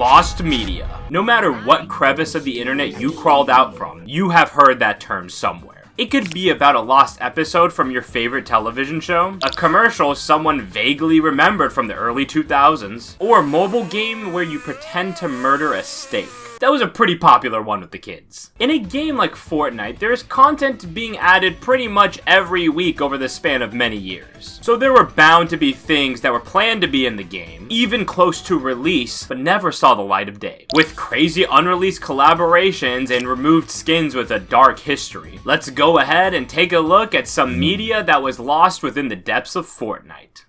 Lost media. No matter what crevice of the internet you crawled out from, you have heard that term somewhere. It could be about a lost episode from your favorite television show, a commercial someone vaguely remembered from the early 2000s, or a mobile game where you pretend to murder a steak. That was a pretty popular one with the kids. In a game like Fortnite, there's content being added pretty much every week over the span of many years. So there were bound to be things that were planned to be in the game, even close to release, but never saw the light of day. With crazy unreleased collaborations and removed skins with a dark history, let's go ahead and take a look at some media that was lost within the depths of Fortnite.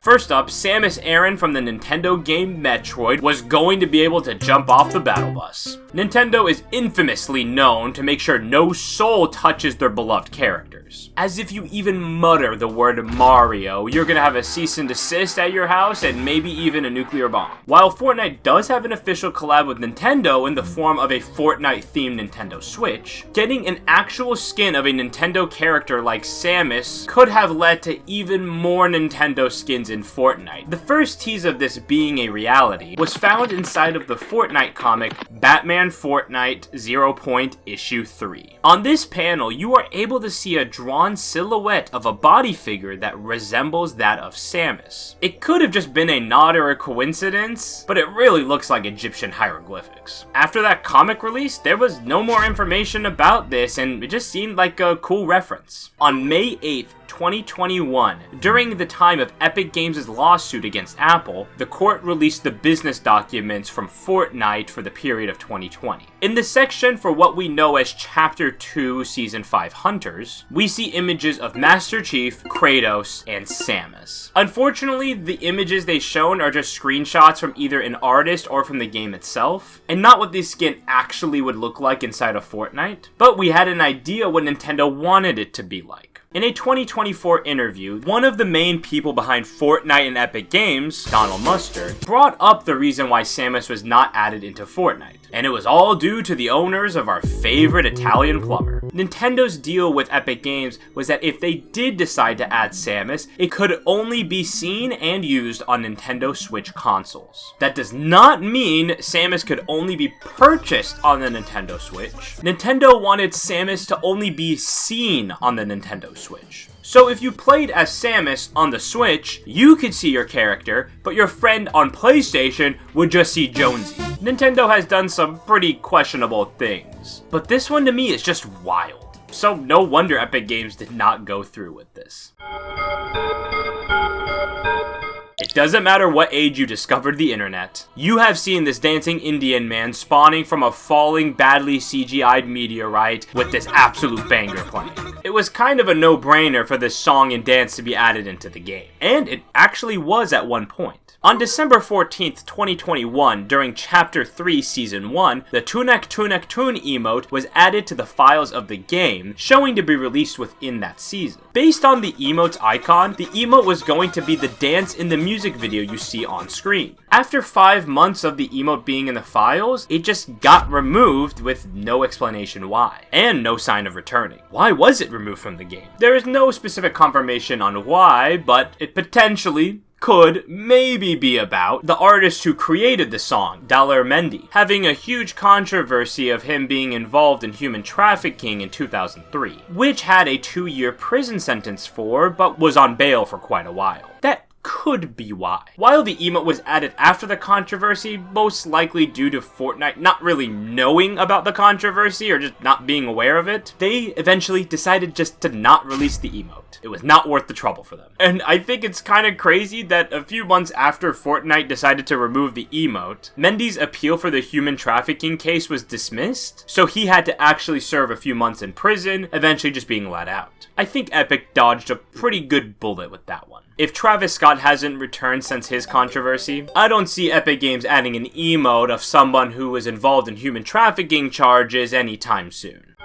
First up, Samus Aran from the Nintendo game Metroid was going to be able to jump off the battle bus. Nintendo is infamously known to make sure no soul touches their beloved characters. As if you even mutter the word Mario, you're gonna have a cease and desist at your house and maybe even a nuclear bomb. While Fortnite does have an official collab with Nintendo in the form of a Fortnite-themed Nintendo Switch, getting an actual skin of a Nintendo character like Samus could have led to even more Nintendo skins in Fortnite. The first tease of this being a reality was found inside of the Fortnite comic Batman Fortnite 0. Issue 3. On this panel, you are able to see a drawn silhouette of a body figure that resembles that of Samus. It could have just been a nod or a coincidence, but it really looks like Egyptian hieroglyphics. After that comic release, there was no more information about this, and it just seemed like a cool reference. On May 8th, 2021, during the time of Epic Games' lawsuit against Apple, the court released the business documents from Fortnite for the period of 2020. In the section for what we know as Chapter 2 Season 5 Hunters, we see images of Master Chief, Kratos, and Samus. Unfortunately, the images they shown are just screenshots from either an artist or from the game itself, and not what this skin actually would look like inside of Fortnite, but we had an idea what Nintendo wanted it to be like. In a 2024 interview, one of the main people behind Fortnite and Epic Games, Donald Mustard, brought up the reason why Samus was not added into Fortnite, and it was all due to the owners of our favorite Italian plumber. Nintendo's deal with Epic Games was that if they did decide to add Samus, it could only be seen and used on Nintendo Switch consoles. That does not mean Samus could only be purchased on the Nintendo Switch. Nintendo wanted Samus to only be seen on the Nintendo Switch. So if you played as Samus on the Switch, you could see your character, but your friend on PlayStation would just see Jonesy. Nintendo has done some pretty questionable things, but this one to me is just wild. So no wonder Epic Games did not go through with this. It doesn't matter what age you discovered the internet, you have seen this dancing Indian man spawning from a falling, badly CGI'd meteorite with this absolute banger playing. It was kind of a no-brainer for this song and dance to be added into the game, and it actually was at one point. On December 14th, 2021, during Chapter 3, Season 1, the Tunak Tunak Tun emote was added to the files of the game, showing to be released within that season. Based on the emote's icon, the emote was going to be the dance in the music video you see on screen. After 5 months of the emote being in the files, it just got removed with no explanation why, and no sign of returning. Why was it removed from the game? There is no specific confirmation on why, but it potentially could maybe be about the artist who created the song, Daler Mendy, having a huge controversy of him being involved in human trafficking in 2003, which had a 2-year prison sentence for, but was on bail for quite a while. That could be why. While the emote was added after the controversy, most likely due to Fortnite not really knowing about the controversy or just not being aware of it, they eventually decided just to not release the emote. It was not worth the trouble for them. And I think it's kind of crazy that a few months after Fortnite decided to remove the emote, Mendy's appeal for the human trafficking case was dismissed, so he had to actually serve a few months in prison, eventually just being let out. I think Epic dodged a pretty good bullet with that one. If Travis Scott hasn't returned since his controversy, I don't see Epic Games adding an emote of someone who was involved in human trafficking charges anytime soon.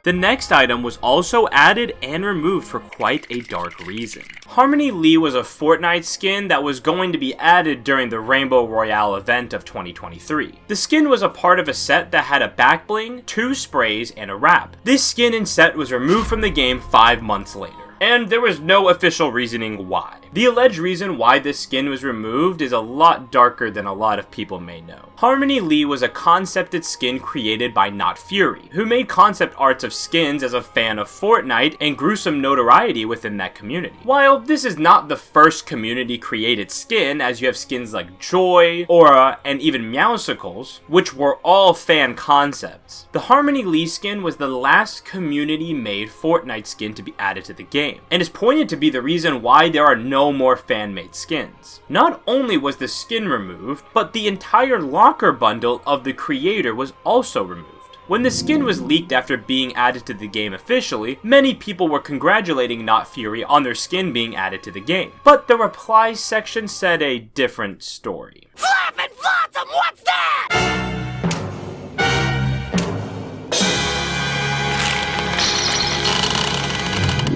The next item was also added and removed for quite a dark reason. Harmony Lee was a Fortnite skin that was going to be added during the Rainbow Royale event of 2023. The skin was a part of a set that had a back bling, 2 sprays, and a wrap. This skin and set was removed from the game 5 months later, and there was no official reasoning why. The alleged reason why this skin was removed is a lot darker than a lot of people may know. Harmony Lee was a concepted skin created by Not Fury, who made concept arts of skins as a fan of Fortnite and grew some notoriety within that community. While this is not the first community created skin, as you have skins like Joy, Aura, and even Meowsicles, which were all fan concepts. The Harmony Lee skin was the last community made Fortnite skin to be added to the game, and is pointed to be the reason why there are no more fan-made skins. Not only was the skin removed, but the entire locker bundle of the creator was also removed. When the skin was leaked after being added to the game officially, many people were congratulating Not Fury on their skin being added to the game. But the replies section said a different story. Flap and Flotsam, what's that?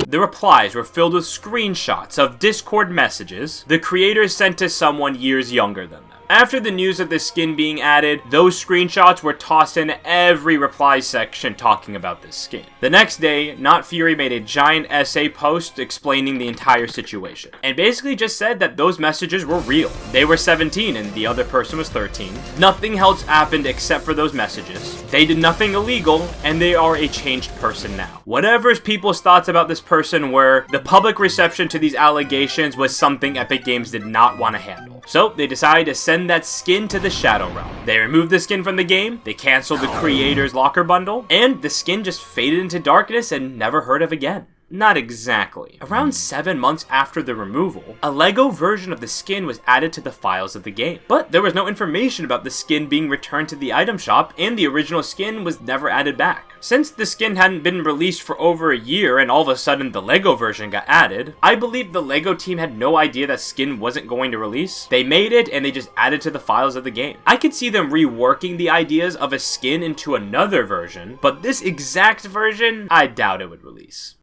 The replies were filled with screenshots of Discord messages the creators sent to someone years younger than them. After the news of the skin being added, those screenshots were tossed in every reply section talking about this skin. The next day, Not Fury made a giant essay post explaining the entire situation, and basically just said that those messages were real. They were 17 and the other person was 13. Nothing else happened except for those messages. They did nothing illegal, and they are a changed person now. Whatever people's thoughts about this person were, the public reception to these allegations was something Epic Games did not want to handle. So they decided to send that skin to the Shadow Realm. They removed the skin from the game, they canceled the creator's locker bundle, and the skin just faded into darkness and never heard of again. Not exactly. Around 7 months after the removal, a LEGO version of the skin was added to the files of the game. But there was no information about the skin being returned to the item shop, and the original skin was never added back. Since the skin hadn't been released for over a year and all of a sudden the LEGO version got added, I believe the LEGO team had no idea that skin wasn't going to release. They made it and they just added to the files of the game. I could see them reworking the ideas of a skin into another version, but this exact version, I doubt it would release.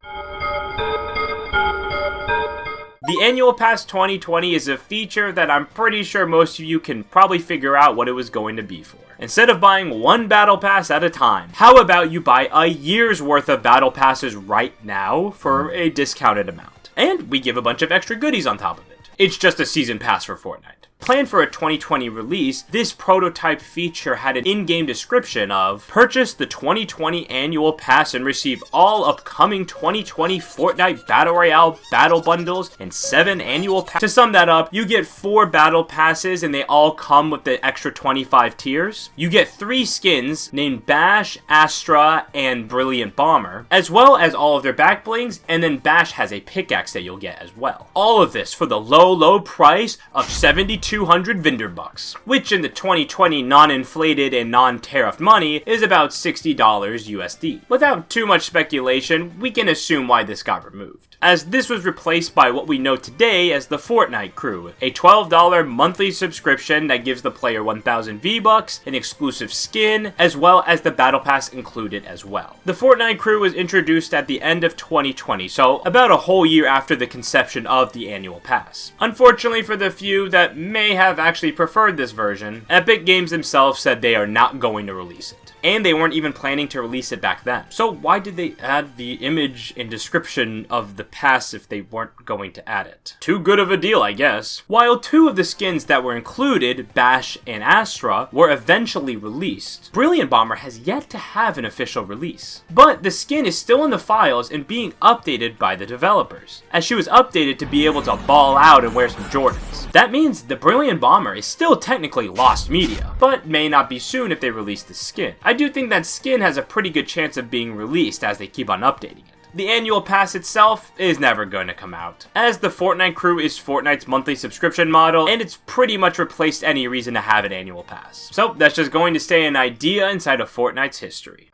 The Annual Pass 2020 is a feature that I'm pretty sure most of you can probably figure out what it was going to be for. Instead of buying one Battle Pass at a time, how about you buy a year's worth of Battle Passes right now for a discounted amount? And we give a bunch of extra goodies on top of it. It's just a season pass for Fortnite. Planned for a 2020 release, this prototype feature had an in-game description of purchase the 2020 Annual Pass and receive all upcoming 2020 Fortnite Battle Royale battle bundles and 7 annual passes. To sum that up, you get 4 battle passes and they all come with the extra 25 tiers. You get 3 skins named Bash, Astra, and Brilliant Bomber, as well as all of their back blings, and then Bash has a pickaxe that you'll get as well. All of this for the low price of 7,200 vendor bucks, which in the 2020 non-inflated and non-tariffed money is about $60 USD. Without too much speculation, we can assume why this got removed, as this was replaced by what we know today as the Fortnite Crew, a $12 monthly subscription that gives the player 1,000 V-Bucks, an exclusive skin, as well as the Battle Pass included as well. The Fortnite Crew was introduced at the end of 2020, so about a whole year after the conception of the Annual Pass. Unfortunately for the few that may have actually preferred this version, Epic Games themselves said they are not going to release it. And they weren't even planning to release it back then. So why did they add the image and description of the pass if they weren't going to add it? Too good of a deal, I guess. While 2 of the skins that were included, Bash and Astra, were eventually released, Brilliant Bomber has yet to have an official release. But the skin is still in the files and being updated by the developers, as she was updated to be able to ball out and wear some Jordans. That means the Brilliant Bomber is still technically lost media, but may not be soon if they release the skin. I do think that skin has a pretty good chance of being released as they keep on updating it. The Annual Pass itself is never going to come out, as the Fortnite Crew is Fortnite's monthly subscription model, and it's pretty much replaced any reason to have an Annual Pass. So that's just going to stay an idea inside of Fortnite's history.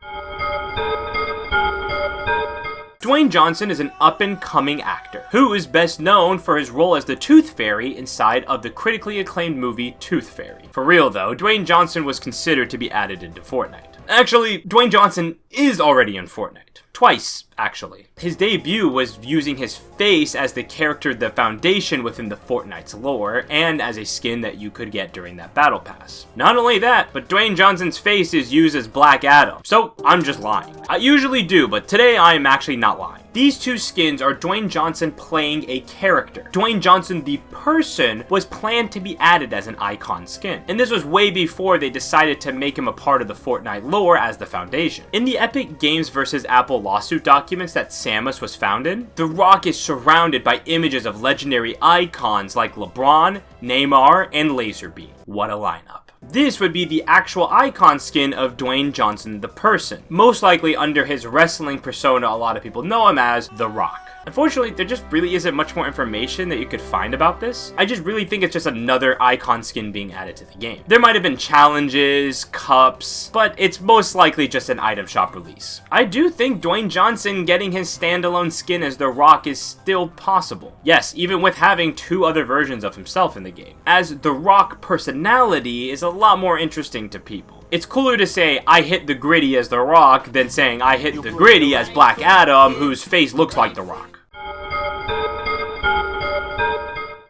Dwayne Johnson is an up-and-coming actor, who is best known for his role as the Tooth Fairy inside of the critically acclaimed movie Tooth Fairy. For real though, Dwayne Johnson was considered to be added into Fortnite. Actually, Dwayne Johnson is already in Fortnite. Twice, actually. His debut was using his face as the character The Foundation within the Fortnite's lore, and as a skin that you could get during that battle pass. Not only that, but Dwayne Johnson's face is used as Black Adam, so I'm just lying. I usually do, but today I am actually not lying. These two skins are Dwayne Johnson playing a character. Dwayne Johnson, the person, was planned to be added as an icon skin, and this was way before they decided to make him a part of the Fortnite lore as the Foundation. In the Epic Games vs. Apple lawsuit documents that Samus was found in, The Rock is surrounded by images of legendary icons like LeBron, Neymar, and Laserbeam. What a lineup. This would be the actual icon skin of Dwayne Johnson the person, most likely under his wrestling persona a lot of people know him as The Rock. Unfortunately, there just really isn't much more information that you could find about this. I just really think it's just another icon skin being added to the game. There might have been challenges, cups, but it's most likely just an item shop release. I do think Dwayne Johnson getting his standalone skin as The Rock is still possible. Yes, even with having two other versions of himself in the game, as The Rock personality is a lot more interesting to people. It's cooler to say, I hit the gritty as The Rock, than saying, I hit the gritty as Black Adam, whose face looks like The Rock.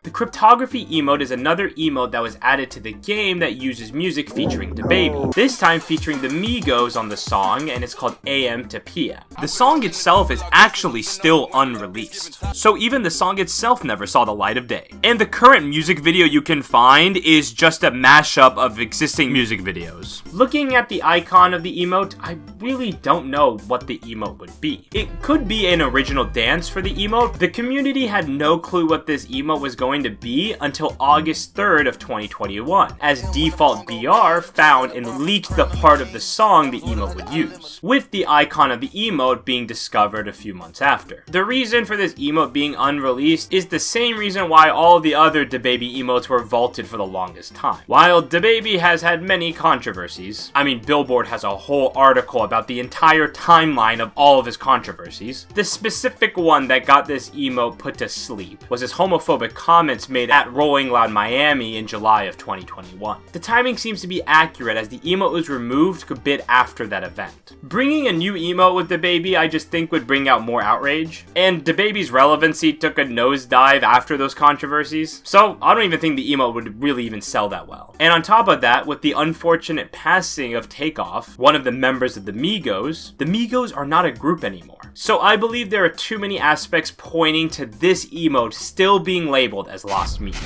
The cryptography emote is another emote that was added to the game that uses music featuring DaBaby. This time featuring the Migos on the song, and it's called AM to PM. The song itself is actually still unreleased, so even the song itself never saw the light of day. And the current music video you can find is just a mashup of existing music videos. Looking at the icon of the emote, I really don't know what the emote would be. It could be an original dance for the emote. The community had no clue what this emote was going to be until August 3rd of 2021, as Default BR found and leaked the part of the song the emote would use, with the icon of the emote being discovered a few months after. The reason for this emote being unreleased is the same reason why all of the other DaBaby emotes were vaulted for the longest time. While DaBaby has had many controversies, I mean Billboard has a whole article about the entire timeline of all of his controversies, the specific one that got this emote put to sleep was his homophobic comments made at Rolling Loud Miami in July of 2021. The timing seems to be accurate as the emote was removed a bit after that event. Bringing a new emote with DaBaby I just think would bring out more outrage, and DaBaby's relevancy took a nosedive after those controversies, so I don't even think the emote would really even sell that well. And on top of that, with the unfortunate passing of Takeoff, one of the members of the Migos are not a group anymore. So I believe there are too many aspects pointing to this emote still being labeled as lost media.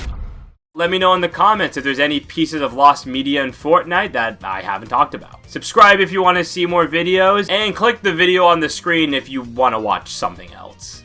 Let me know in the comments if there's any pieces of lost media in Fortnite that I haven't talked about. Subscribe if you want to see more videos, and click the video on the screen if you want to watch something else.